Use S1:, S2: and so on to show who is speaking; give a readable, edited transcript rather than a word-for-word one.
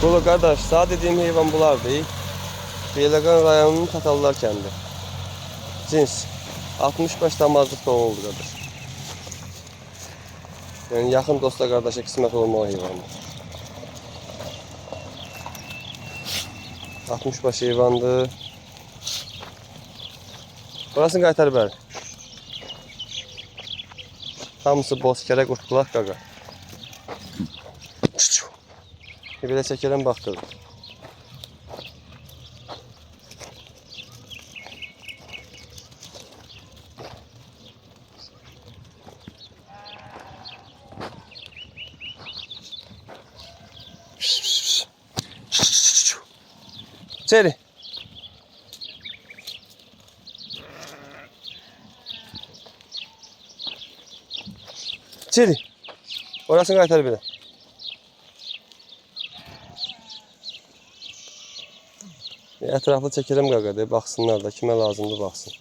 S1: Kulu kardeş, sağ dediğim heyvan bunlar değil. Beyləqan rayonunun Tatallar kəndi. Cins. 65 damazlıq doğuldu kardeş. Yani yakın dosta kardeşe kısmet olmalı heyvandır. 65 heyvandır. Burasını qaytar bəri. Hamısı bozkərə qurtdular qaqa. Bir belə çəkərəm baxdırdım. İçeri. İçeri. Orasını qaytar bir də. Ətraflı çəkirəm qaqa deyə baxsınlar da kimə lazımdır baxsın.